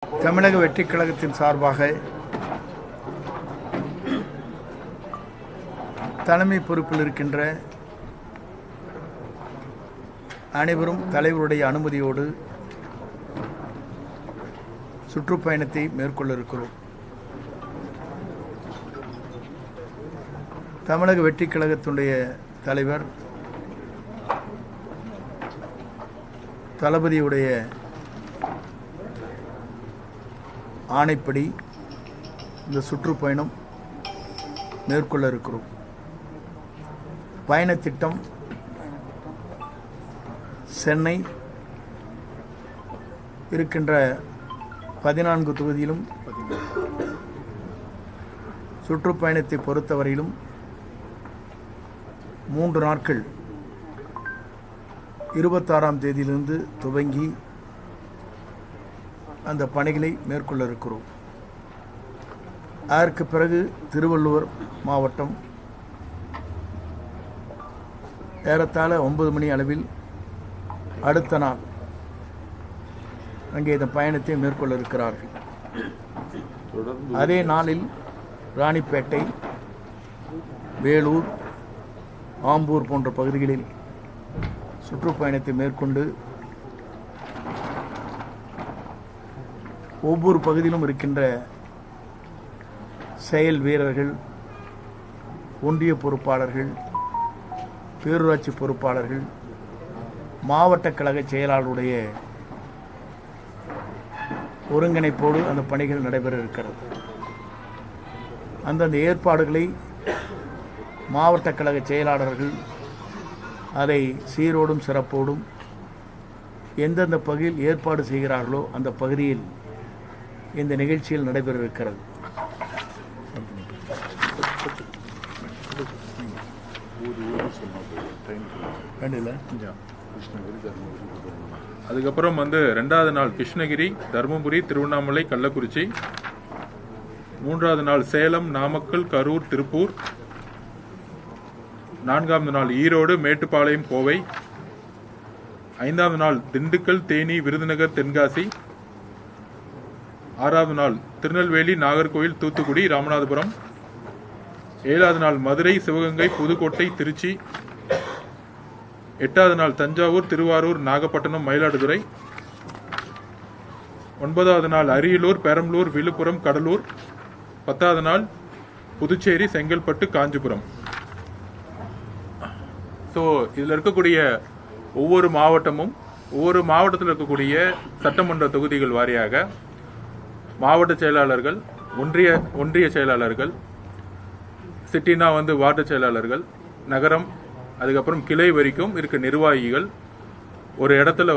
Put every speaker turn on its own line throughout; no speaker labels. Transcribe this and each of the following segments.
தமிழக வெற்றிக் கழகத்தின் சார்பாக தலைமை பொறுப்பில் இருக்கின்ற அனைவரும் தலைவருடைய அனுமதியோடு சுற்றுப்பயணத்தை மேற்கொள்ள இருக்கிறோம். தமிழக வெற்றிக் கழகத்தினுடைய தலைவர் தளபதியுடைய ஆணைப்படி இந்த சுற்றுப்பயணம் மேற்கொள்ள இருக்கிறோம். பயணத்திட்டம் சென்னை இருக்கின்ற 14 தொகுதியிலும் சுற்றுப்பயணத்தை பொறுத்தவரையிலும் 3 நாட்கள் 26ஆம் தேதியிலிருந்து துவங்கி அந்த பணிகளை மேற்கொள்ள இருக்கிறோம். அதற்கு பிறகு திருவள்ளூர் மாவட்டம் ஏறத்தாழ 9 மணி அளவில் அடுத்த நாள் அங்கே இந்த பயணத்தை மேற்கொள்ள இருக்கிறார்கள். அதே நாளில் ராணிப்பேட்டை, வேலூர், ஆம்பூர் போன்ற பகுதிகளில் சுற்றுப்பயணத்தை மேற்கொண்டு ஒவ்வொரு பகுதியிலும் இருக்கின்ற செயல் வீரர்கள், ஒன்றிய பொறுப்பாளர்கள், பேரூராட்சி பொறுப்பாளர்கள், மாவட்ட கழக செயலாளருடைய ஒருங்கிணைப்போடு அந்த பணிகள் நடைபெற இருக்கிறது. அந்தந்த ஏற்பாடுகளை மாவட்ட கழக செயலாளர்கள் அதை சீரோடும் சிறப்போடும் எந்தெந்த பகுதியில் ஏற்பாடு செய்கிறார்களோ அந்த பகுதியில் இந்த நிகழ்ச்சியில் நடைபெற இருக்கிறது.
அதுக்கப்புறம் ரெண்டாவது நாள் கிருஷ்ணகிரி, தருமபுரி, திருவண்ணாமலை, கள்ளக்குறிச்சி. 3வது நாள் சேலம், நாமக்கல், கரூர், திருப்பூர். 4வது நாள் ஈரோடு, மேட்டுப்பாளையம், கோவை. 5வது நாள் திண்டுக்கல், தேனி, விருதுநகர், தென்காசி. 6வது நாள் திருநெல்வேலி, நாகர்கோவில், தூத்துக்குடி, ராமநாதபுரம். 7வது நாள் மதுரை, சிவகங்கை, புதுக்கோட்டை, திருச்சி. 8வது நாள் தஞ்சாவூர், திருவாரூர், நாகப்பட்டினம், மயிலாடுதுறை. 9வது நாள் அரியலூர், பெரம்பலூர், விழுப்புரம், கடலூர். 10வது நாள் புதுச்சேரி, செங்கல்பட்டு, காஞ்சிபுரம். ஸோ இதில் இருக்கக்கூடிய ஒவ்வொரு மாவட்டமும் ஒவ்வொரு மாவட்டத்தில் இருக்கக்கூடிய சட்டமன்ற தொகுதிகள் வாரியாக மாவட்ட செயலாளர்கள், ஒன்றிய செயலாளர்கள், சிட்டினா வார்டு செயலாளர்கள், நகரம், அதுக்கப்புறம் கிளை வரைக்கும் இருக்க நிர்வாகிகள் ஒரு இடத்துல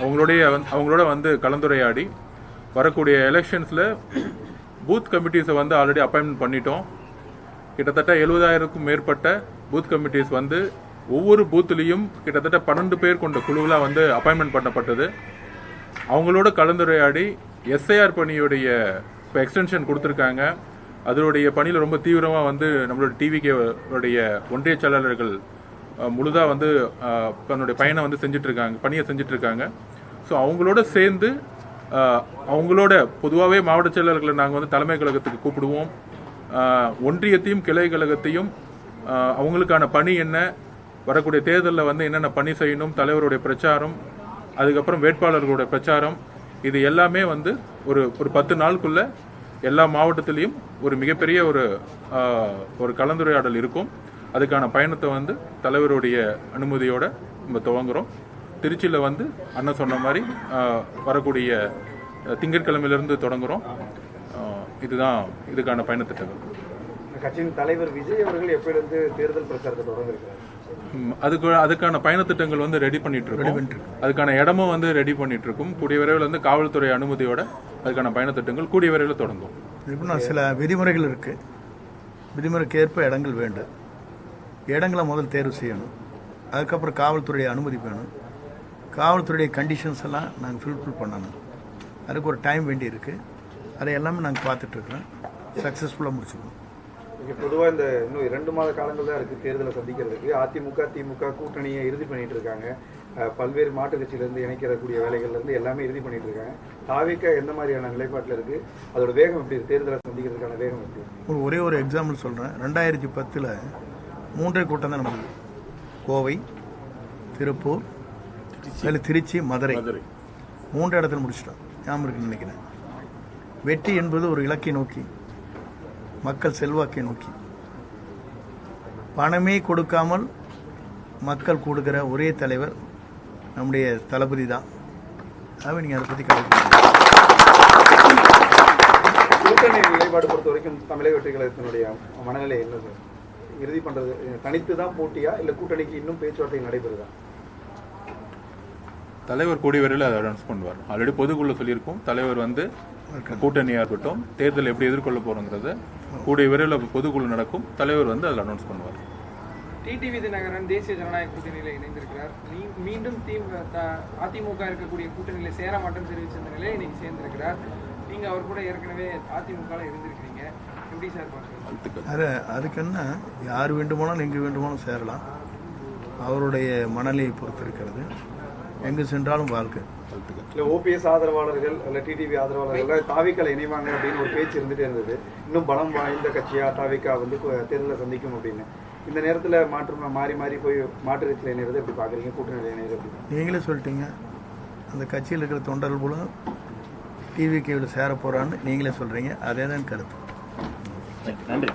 அவங்களோட கலந்துரையாடி வரக்கூடிய எலெக்ஷன்ஸில் பூத் கமிட்டிஸை ஆல்ரெடி அப்பாயின்மெண்ட் பண்ணிட்டோம். கிட்டத்தட்ட 70,000க்கும் மேற்பட்ட பூத் கமிட்டிஸ் ஒவ்வொரு பூத்துலேயும் கிட்டத்தட்ட 12 பேர் கொண்ட குழுவில் அப்பாயின்மெண்ட் பண்ணப்பட்டது. அவங்களோட கலந்துரையாடி எஸ்ஐஆர் பணியுடைய இப்போ எக்ஸ்டென்ஷன் கொடுத்துருக்காங்க. அதனுடைய பணியில் ரொம்ப தீவிரமாக நம்மளோட டிவிகேடைய ஒன்றிய செயலாளர்கள் முழுதாக தன்னுடைய பணியை செஞ்சுட்டு இருக்காங்க. ஸோ அவங்களோட சேர்ந்து அவங்களோட பொதுவாகவே மாவட்ட செயலாளர்களை நாங்கள் தலைமை கழகத்துக்கு கூப்பிடுவோம். ஒன்றியத்தையும் கிளை கழகத்தையும் அவங்களுக்கான பணி என்ன, வரக்கூடிய தேர்தலில் என்னென்ன பணி செய்யணும், தலைவருடைய பிரச்சாரம், அதுக்கப்புறம் வேட்பாளர்களுடைய பிரச்சாரம், இது எல்லாமே ஒரு 10 நாளுக்குள்ள எல்லா மாவட்டத்திலையும் ஒரு மிகப்பெரிய ஒரு கலந்துரையாடல் இருக்கும். அதுக்கான பயணத்தை தலைவருடைய அனுமதியோட நம்ம துவங்குறோம். திருச்சியில் அண்ணன் சொன்ன மாதிரி வரக்கூடிய திங்கட்கிழமையிலிருந்து தொடங்குறோம். இதுதான் இதுக்கான பயணத்திட்டங்கள்.
கட்சியின் தலைவர் விஜய் அவர்கள் எப்படிருந்து தேர்தல் பிரச்சாரத்தை தொடங்கிருக்கிறார்?
அதுக்கான பயணத்திட்டங்கள் ரெடி பண்ணிட்டு இருக்கோம். அதுக்கான இடமும் ரெடி பண்ணிட்டு இருக்கும். கூடிய விரைவில் காவல்துறை அனுமதியோட அதுக்கான பயணத்திட்டங்கள் கூடிய விரைவில் தொடங்கும்.
இப்போ சில விதிமுறைகள் இருக்கு. விதிமுறைக்கு ஏற்ப இடங்கள் வேண்டும். இடங்களை முதல் தேர்வு செய்யணும். அதுக்கப்புறம் காவல்துறையை அனுமதி வேணும். காவல்துறையுடைய கண்டிஷன்ஸ் எல்லாம் நாங்கள் ஃபுல்ஃபில் பண்ணணும். அதுக்கு ஒரு டைம் வேண்டி இருக்கு. அதை எல்லாமே நாங்கள் பார்த்துட்டு இருக்கிறோம். சக்ஸஸ்ஃபுல்லாக முடிச்சுக்கணும்.
பொதுவாக இன்னும் 2 மாத காலங்கள் தான் இருக்குது தேர்தலை சந்திக்கிறதுக்கு. அதிமுக, திமுக கூட்டணியை இறுதி பண்ணிட்டு இருக்காங்க. பல்வேறு மாற்றுக் கட்சியிலேருந்து இணைக்கக்கூடிய வேலைகள்லேருந்து எல்லாமே இறுதி பண்ணிட்டு இருக்காங்க. தாவேகா எந்த மாதிரியான நிலைப்பாட்டில் இருக்குது? அதோட வேகம் எப்படி இருக்குது? தேர்தலை சந்திக்கிறதுக்கான வேகம் எப்படி இருக்குது?
ஒரே ஒரு எக்ஸாம்பிள் சொல்கிறேன். 2010 3 கூட்டம் தான் நடந்தது. கோவை, திருப்பூர், திருச்சி, மதுரை 3 இடத்துல முடிச்சிட்டோம். ஞாபகம் இருக்குன்னு நினைக்கிறேன். வெற்றி என்பது ஒரு இலக்கை நோக்கி, மக்கள் செல்வாக்கை நோக்கி, பணமே கொடுக்காமல் மக்கள் கொடுக்கிற ஒரே தலைவர் நம்முடைய தளபதி தான். ஆகவே நீங்கள் அதை பற்றி
கூட்டணி நிலைப்பாடு பொறுத்த வரைக்கும் தமிழக வெற்றி கழகத்தினுடைய மனநிலை என்ன சார்? இறுதி பண்றது தனித்து தான் போட்டியா இல்லை கூட்டணிக்கு இன்னும் பேச்சுவார்த்தை நடைபெறுதா?
தலைவர் கூடிய விரைவில் அதை அனௌன்ஸ் பண்ணுவார். ஆல்ரெடி பொதுக்குள்ள சொல்லியிருக்கோம். தலைவர் வந்து கூட்டணியாக இருக்கட்டும், தேர்தல் எப்படி எதிர்கொள்ள போறோங்கிறத கூடிய விரைவில் பொதுக்குழு நடக்கும். தலைவர் வந்து அதில் அனௌன்ஸ் பண்ணுவார்.
டிடிவி தினகரன் தேசிய ஜனநாயக கூட்டணியில் இணைந்திருக்கிறார். மீண்டும் அதிமுக இருக்கக்கூடிய கூட்டணியில் சேர மாட்டேன்னு தெரிவிச்சிருந்த நிலையை இன்னைக்கு சேர்ந்திருக்கிறார். நீங்க அவர் கூட ஏற்கனவே அதிமுக இருந்திருக்கிறீங்க. எப்படி சார் பாக்குறீங்க?
அதுக்கு என்ன, யார் வேண்டுமானாலும் எங்கு வேண்டுமானாலும் சேரலாம். அவருடைய மனநிலையை பொறுத்து இருக்கிறது. எங்கு சென்றாலும் வாழ்க்கை.
இல்லை ஓபிஎஸ் ஆதரவாளர்கள் இல்லை டிடிவி ஆதரவாளர்கள் தாவிக்கால இணைவாங்க அப்படின்னு ஒரு பேச்சு இருந்துட்டே இருந்தது. இன்னும் பலம் வாய்ந்த கட்சியா தாவிக்கா வந்து தேர்தலை சந்திக்கும் அப்படின்னு. இந்த நேரத்தில் மாறி மாறி போய் மாற்று கட்சியில் இணைறது எப்படி பார்க்குறீங்க? கூட்டணியில் இணைறது எப்படி?
நீங்களே சொல்லிட்டீங்க. அந்த கட்சியில் இருக்கிற தொண்டர்கள் போல டிவிக்கு சேர போகிறான்னு நீங்களே சொல்கிறீங்க. அதே தான் கருத்து.
நன்றி.